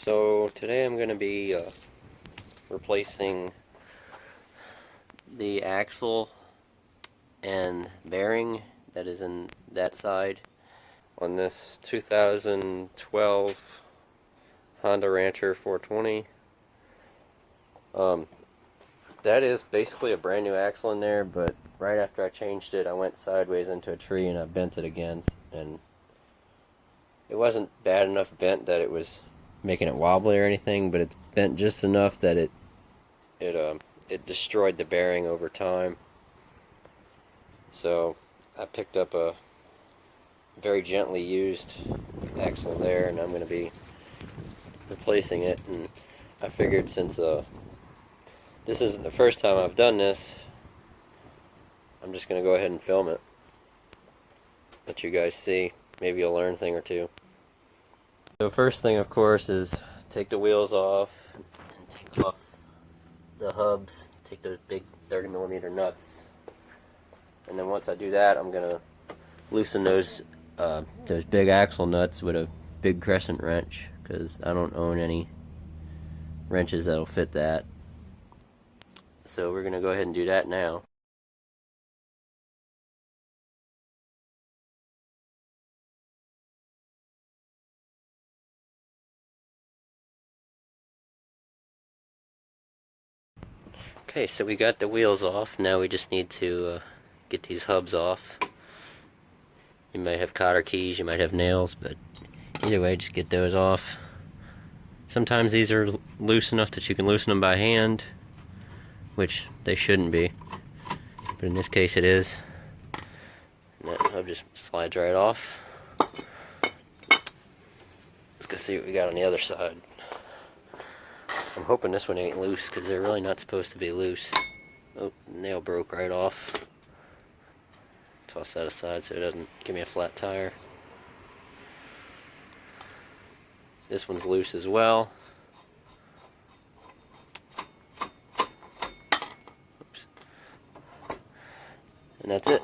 So today I'm going to be replacing the axle and bearing that is in that side on this 2012 Honda Rancher 420. That is basically a brand new axle in there, but right after I changed it I went sideways into a tree and I bent it again, and it wasn't bad enough bent that it was making it wobbly or anything, but it's bent just enough that it destroyed the bearing over time. So I picked up a very gently used axle there, and I'm going to be replacing it. And I figured since this isn't the first time I've done this, I'm just going to go ahead and film it, let you guys see. Maybe you'll learn a thing or two. So first thing, of course, is take the wheels off and take off the hubs, take those big 30mm nuts, and then once I do that, I'm gonna loosen those big axle nuts with a big crescent wrench, because I don't own any wrenches that'll fit that. So we're gonna go ahead and do that now. Okay, so we got the wheels off. Now we just need to get these hubs off. You might have cotter keys, you might have nails, but either way, just get those off. Sometimes these are loose enough that you can loosen them by hand, which they shouldn't be, but in this case it is. And that hub just slides right off. Let's go see what we got on the other side. I'm hoping this one ain't loose, because they're really not supposed to be loose. Oh, nail broke right off. Toss that aside so it doesn't give me a flat tire. This one's loose as well. Oops. And that's it.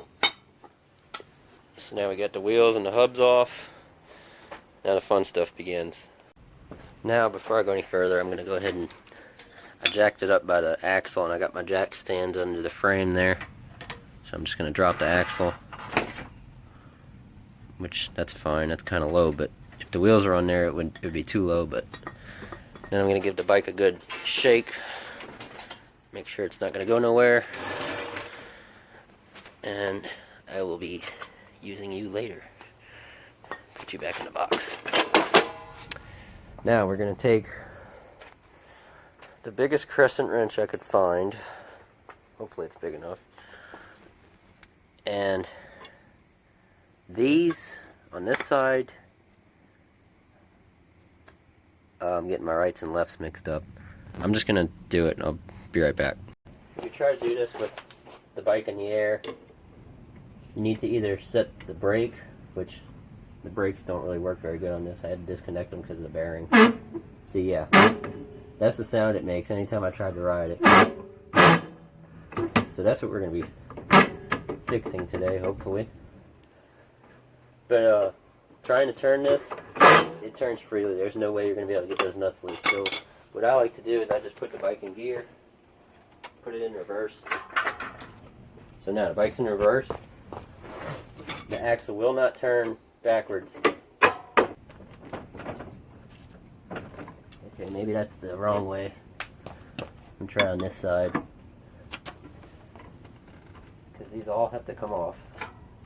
So now we got the wheels and the hubs off. Now the fun stuff begins. Now, before I go any further, I'm going to go ahead and I jacked it up by the axle, and I got my jack stands under the frame there. So I'm just going to drop the axle, which that's fine, that's kind of low, but if the wheels are on there it would be too low. But then I'm going to give the bike a good shake, make sure it's not going to go nowhere, and I will be using you later. Put you back in the box. Now we're going to take the biggest crescent wrench I could find. Hopefully it's big enough. And these on this side, I'm getting my rights and lefts mixed up. I'm just going to do it and I'll be right back. If you try to do this with the bike in the air, you need to either set the brake, which the brakes don't really work very good on this. I had to disconnect them because of the bearing. See, yeah, that's the sound it makes anytime I tried to ride it. So that's what we're going to be fixing today, hopefully. But trying to turn this, it turns freely. There's no way you're going to be able to get those nuts loose. So what I like to do is I just put the bike in gear, put it in reverse. So now the bike's in reverse. The axle will not turn backwards. Okay, maybe that's the wrong way. I'm trying on this side, because these all have to come off.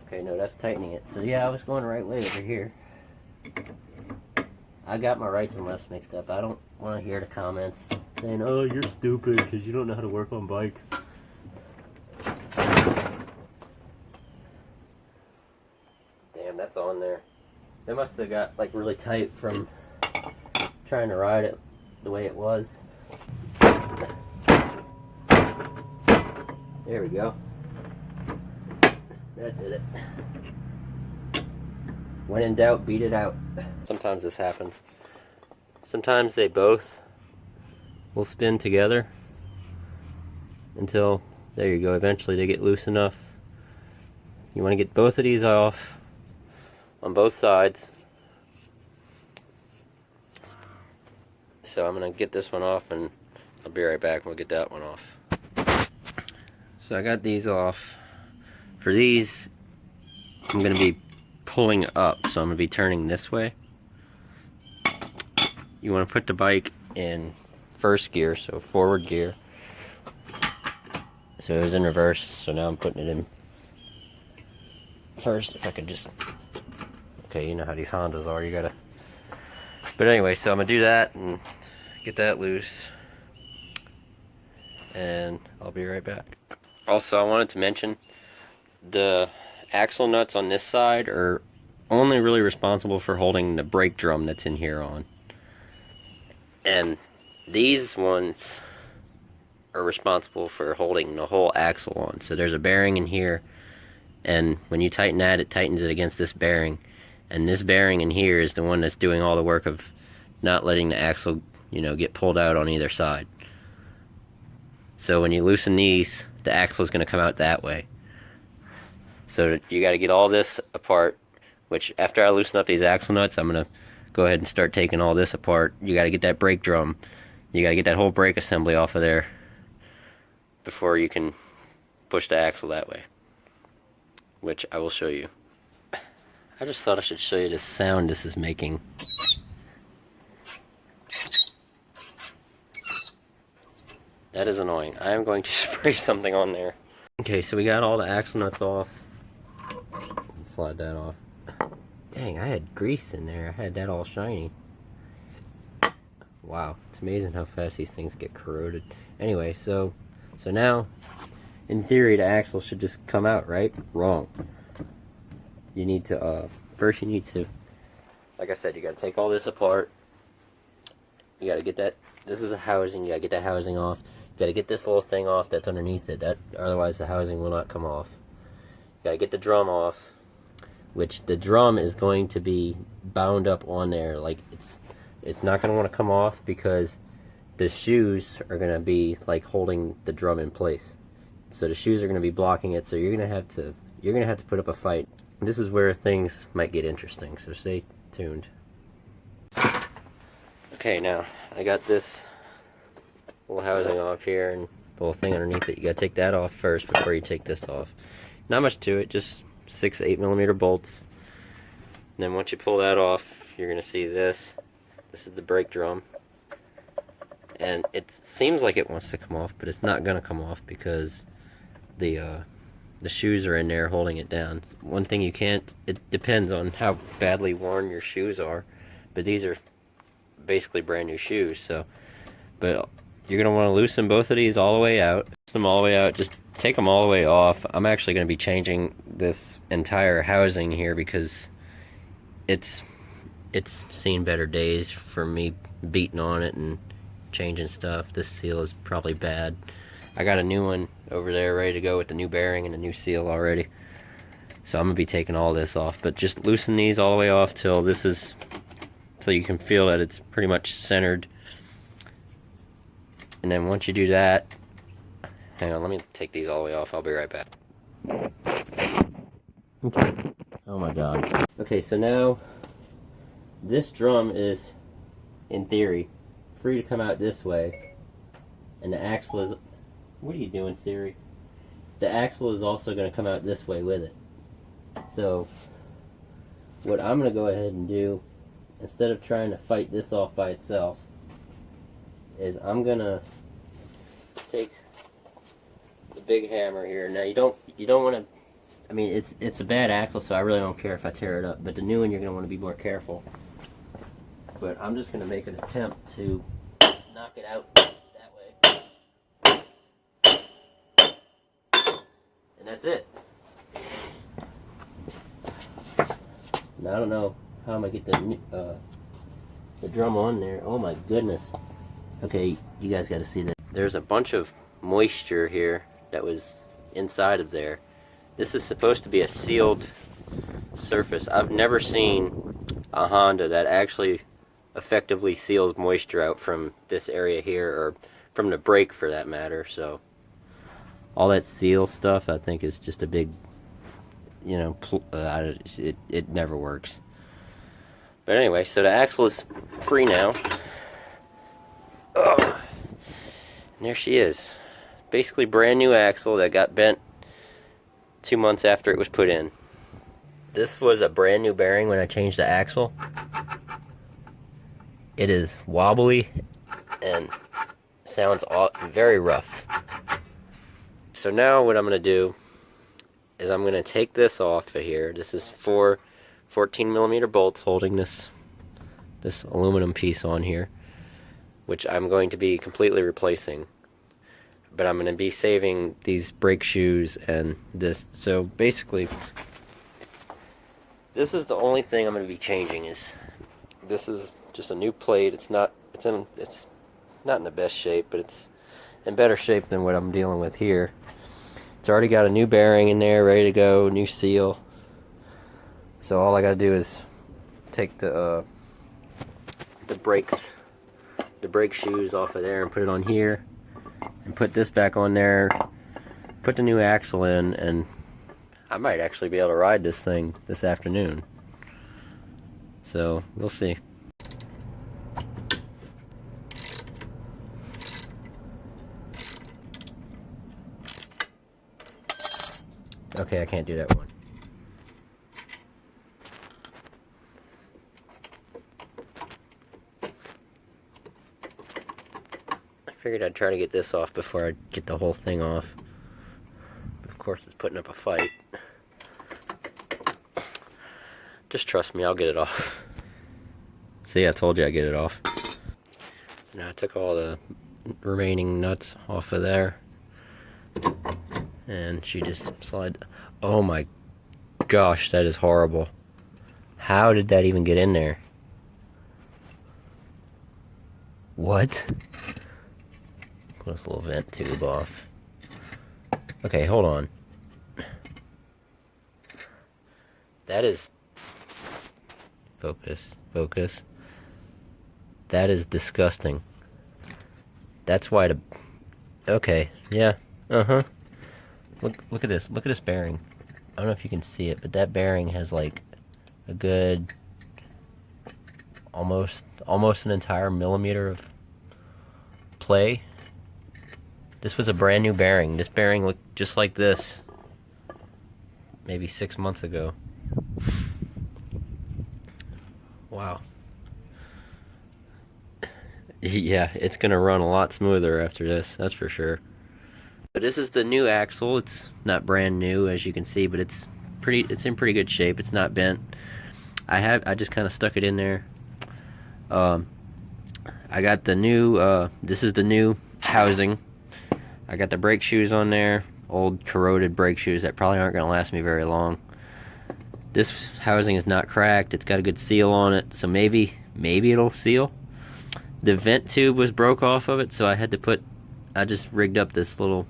Okay, no, that's tightening it. So yeah, I was going the right way over here. I got my rights and lefts mixed up. I don't want to hear the comments saying, "Oh, you're stupid because you don't know how to work on bikes." Damn, that's on there. They must have got like really tight from trying to ride it the way it was. There we go. That did it. When in doubt, beat it out. Sometimes this happens. Sometimes they both will spin together until, there you go, eventually they get loose enough. You want to get both of these off on both sides. so I'm gonna get this one off and I'll be right back and we'll get that one off. So I got these off. For these, I'm gonna be pulling up, so I'm gonna be turning this way. You want to put the bike in first gear, so forward gear. So it was in reverse, so now I'm putting it in first. If I could just, okay, you know how these Hondas are, you gotta. But anyway, so I'm gonna do that and get that loose, and I'll be right back. Also, I wanted to mention the axle nuts on this side are only really responsible for holding the brake drum that's in here on. And these ones are responsible for holding the whole axle on. So there's a bearing in here, and when you tighten that, it tightens it against this bearing. And this bearing in here is the one that's doing all the work of not letting the axle, you know, get pulled out on either side. So when you loosen these, the axle is going to come out that way. So you got to get all this apart, which after I loosen up these axle nuts, I'm going to go ahead and start taking all this apart. You got to get that brake drum. You got to get that whole brake assembly off of there before you can push the axle that way, which I will show you. I just thought I should show you the sound this is making. That is annoying. I am going to spray something on there. Okay, so we got all the axle nuts off. Let's slide that off. Dang, I had grease in there. I had that all shiny. Wow, it's amazing how fast these things get corroded. Anyway, so now, in theory, the axle should just come out, right? Wrong. You need to, first you need to, like I said, you gotta take all this apart. You gotta get that, this is a housing, you gotta get that housing off. You gotta get this little thing off that's underneath it, otherwise the housing will not come off. You gotta get the drum off, which the drum is going to be bound up on there. Like, it's not going to want to come off because the shoes are going to be like holding the drum in place. So the shoes are going to be blocking it, so you're going to have to put up a fight. This is where things might get interesting, so stay tuned. Okay, now I got this little housing off here and the little thing underneath it. You got to take that off first before you take this off. Not much to it, just 6 8mm bolts. And then once you pull that off, you're going to see this. This is the brake drum. And it seems like it wants to come off, but it's not going to come off because the shoes are in there holding it down. One thing you can't, it depends on how badly worn your shoes are, but these are basically brand new shoes. So, but you're going to want to loosen both of these all the way out. Loosen them all the way out, just take them all the way off. I'm actually going to be changing this entire housing here because it's seen better days for me beating on it and changing stuff. This seal is probably bad. I got a new one over there ready to go with the new bearing and the new seal already. So I'm going to be taking all this off, but just loosen these all the way off till you can feel that it's pretty much centered. And then once you do that, hang on, let me take these all the way off. I'll be right back. Okay. Oh my god. Okay, so now this drum is, in theory, free to come out this way. And the axle is... What are you doing, Siri? The axle is also going to come out this way with it. So, what I'm going to go ahead and do, instead of trying to fight this off by itself, is I'm going to take the big hammer here. Now you don't want to, I mean, it's a bad axle, so I really don't care if I tear it up, but the new one you're going to want to be more careful. But I'm just going to make an attempt to knock it out that way. And that's it. Now I don't know how I'm going to get the drum on there. Oh my goodness. Okay, you guys got to see that. There's a bunch of moisture here that was inside of there. This is supposed to be a sealed surface. I've never seen a Honda that actually effectively seals moisture out from this area here, or from the brake for that matter. So all that seal stuff, I think, is just a big, you know, it never works. But anyway, so the axle is free now. And there she is. Basically brand new axle that got bent 2 months after it was put in. This was a brand new bearing when I changed the axle. It is wobbly and sounds very rough. So now what I'm going to do is I'm going to take this off of here. This is 4 14mm bolts holding this aluminum piece on here, which I'm going to be completely replacing. But I'm going to be saving these brake shoes and this. So basically, this is the only thing I'm going to be changing. This is just a new plate. It's not in the best shape, but it's in better shape than what I'm dealing with here. It's already got a new bearing in there, ready to go, new seal. So all I got to do is take the brake shoes off of there and put it on here, and put this back on there, put the new axle in, and I might actually be able to ride this thing this afternoon. So we'll see. Okay, I can't do that one. I figured I'd try to get this off before I get the whole thing off. But of course, it's putting up a fight. Just trust me, I'll get it off. See, I told you I'd get it off. Now I took all the remaining nuts off of there. And she just slid. Oh my gosh, that is horrible. How did that even get in there? What? Pull this little vent tube off. Okay, hold on. That is... Focus. That is disgusting. That's why the... Okay, yeah, Look at this. Look at this bearing. I don't know if you can see it, but that bearing has like a good almost an entire millimeter of play. This was a brand new bearing. This bearing looked just like this maybe 6 months ago. Wow. Yeah, it's gonna run a lot smoother after this, that's for sure. But this is the new axle. It's not brand new, as you can see, but it's in pretty good shape. It's not bent. I just kind of stuck it in there. I got the new this is the new housing. I got the brake shoes on there, old corroded brake shoes that probably aren't gonna last me very long. This housing is not cracked. It's got a good seal on it, so maybe it'll seal. The vent tube was broke off of it, so I just rigged up this little,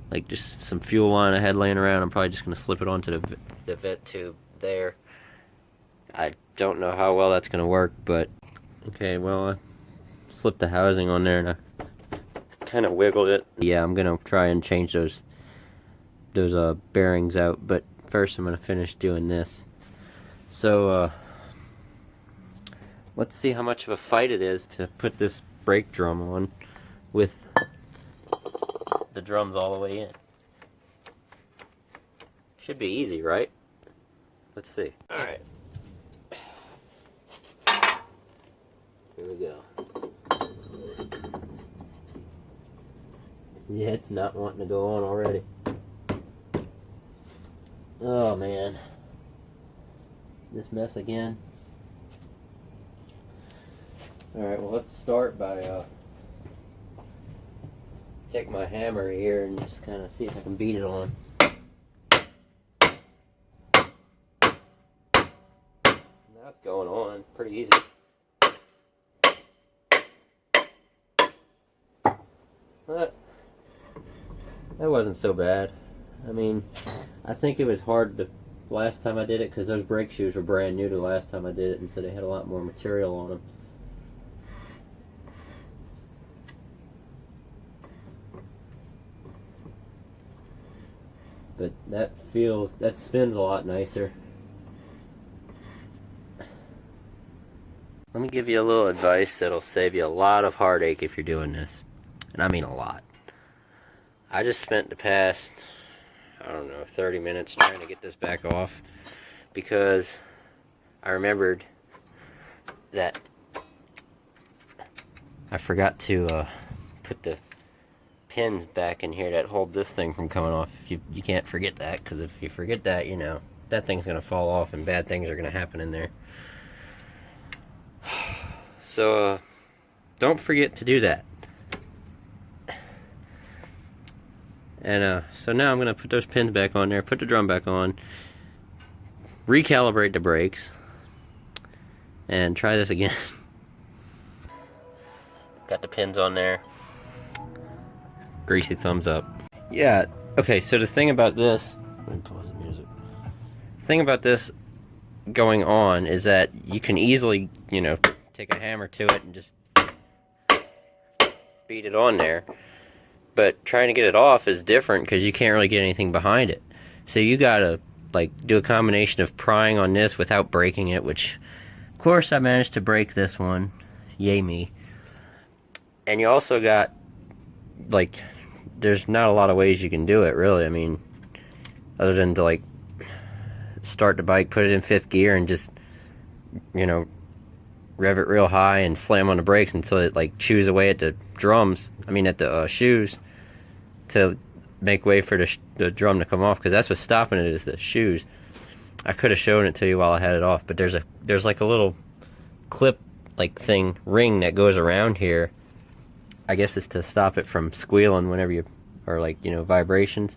like just some fuel line I had laying around. I'm probably just going to slip it onto the vent tube there. I don't know how well that's going to work, but okay, well, I slipped the housing on there and I kind of wiggled it. Yeah, I'm going to try and change those bearings out, but first I'm going to finish doing this. So, let's see how much of a fight it is to put this brake drum on with the drums all the way in. Should be easy, right? Let's see. Alright. Here we go. Yeah, it's not wanting to go on already. Oh man. This mess again. Alright, well let's start by take my hammer here and just kind of see if I can beat it on. Now it's going on pretty easy. That wasn't so bad. I mean, I think it was hard the last time I did it because those brake shoes were brand new the last time I did it, and so they had a lot more material on them. But that spins a lot nicer. Let me give you a little advice that'll save you a lot of heartache if you're doing this. and I mean a lot. I just spent the past, I don't know, 30 minutes trying to get this back off because I remembered that I forgot to put the pins back in here that hold this thing from coming off. You can't forget that, because if you forget that, you know, that thing's going to fall off and bad things are going to happen in there. So, don't forget to do that. And so now I'm going to put those pins back on there, put the drum back on, recalibrate the brakes, and try this again. Got the pins on there. Greasy thumbs up. Yeah, okay, so the thing about this, let me pause the music. The thing about this going on is that you can easily, you know, take a hammer to it and just beat it on there. But trying to get it off is different because you can't really get anything behind it. So you gotta, like, do a combination of prying on this without breaking it, which, of course, I managed to break this one. Yay me. And you also got, like, there's not a lot of ways you can do it, really. I mean, other than to, like, start the bike, put it in 5th gear, and just, you know, rev it real high and slam on the brakes until it, like, chews away at the drums. I mean, at the shoes, to make way for the drum to come off, because that's what's stopping it, is the shoes. I could have shown it to you while I had it off, but there's like a little clip, like, ring that goes around here. I guess it's to stop it from squealing whenever you, or, like, you know, vibrations.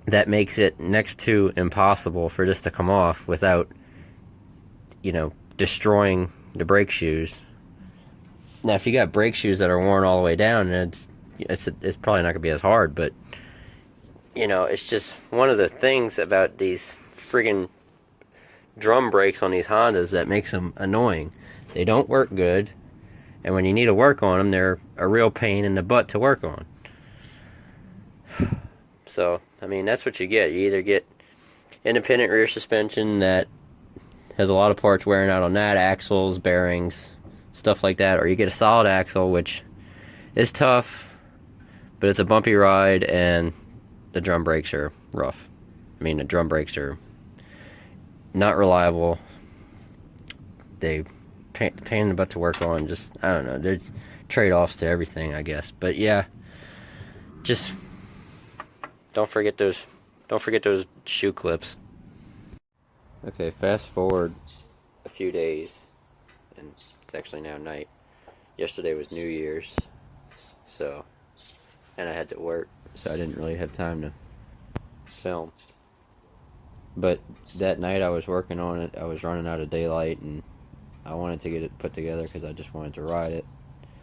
That makes it next to impossible for this to come off without, you know, destroying the brake shoes. Now, if you got brake shoes that are worn all the way down, it's probably not gonna be as hard. But, you know, it's just one of the things about these friggin' drum brakes on these Hondas that makes them annoying. They don't work good. And when you need to work on them, they're a real pain in the butt to work on. So, I mean, that's what you get. You either get independent rear suspension that has a lot of parts wearing out on that, axles, bearings, stuff like that, or you get a solid axle, which is tough, but it's a bumpy ride, and the drum brakes are rough. I mean, the drum brakes are not reliable. They pain in the butt to work on. Just, I don't know, there's trade-offs to everything, I guess. But yeah, just don't forget those shoe clips. Okay, fast forward a few days, and it's actually now night. Yesterday was New Year's, so, and I had to work, so I didn't really have time to film. But that night I was working on it, I was running out of daylight, and I wanted to get it put together because I just wanted to ride it,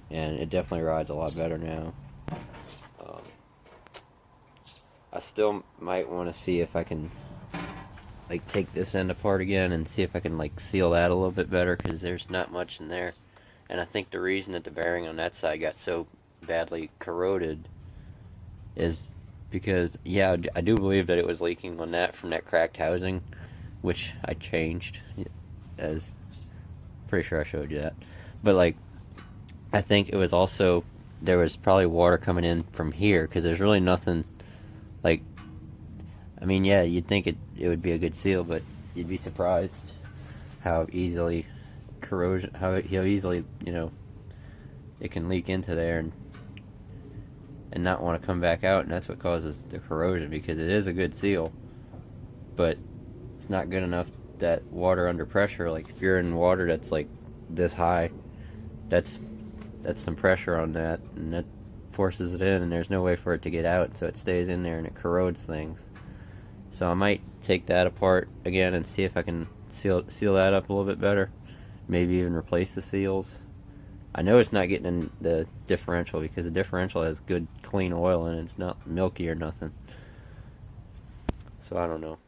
and it definitely rides a lot better now. I still might want to see if I can, like, take this end apart again and see if I can, like, seal that a little bit better, because there's not much in there. And I think the reason that the bearing on that side got so badly corroded is because, yeah, I do believe that it was leaking on that from that cracked housing, which I changed, as pretty sure I showed you that. But, like, I think it was also, there was probably water coming in from here, because there's really nothing, like, I mean, yeah, you'd think it would be a good seal, but you'd be surprised how easily how easily, you know, it can leak into there and not want to come back out, and that's what causes the corrosion, because it is a good seal, but it's not good enough that water under pressure, like, if you're in water that's like this high, that's some pressure on that, and that forces it in, and there's no way for it to get out, so it stays in there and it corrodes things. So I might take that apart again and see if I can seal that up a little bit better, maybe even replace the seals. I know it's not getting in the differential, because the differential has good clean oil in it, it's not milky or nothing. So I don't know.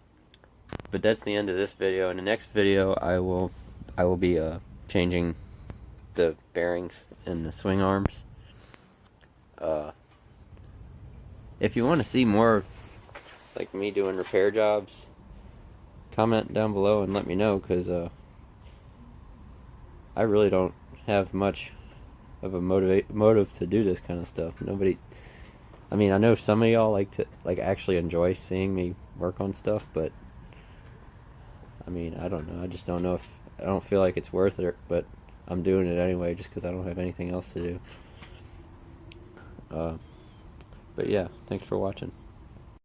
But that's the end of this video. In the next video, I will be changing the bearings and the swing arms. If you want to see more like me doing repair jobs, comment down below and let me know, because I really don't have much of a motive to do this kind of stuff. Nobody. I mean, I know some of y'all actually enjoy seeing me work on stuff, but I mean, I don't know. I just don't know if I don't feel like it's worth it, but I'm doing it anyway just because I don't have anything else to do. But yeah, thanks for watching.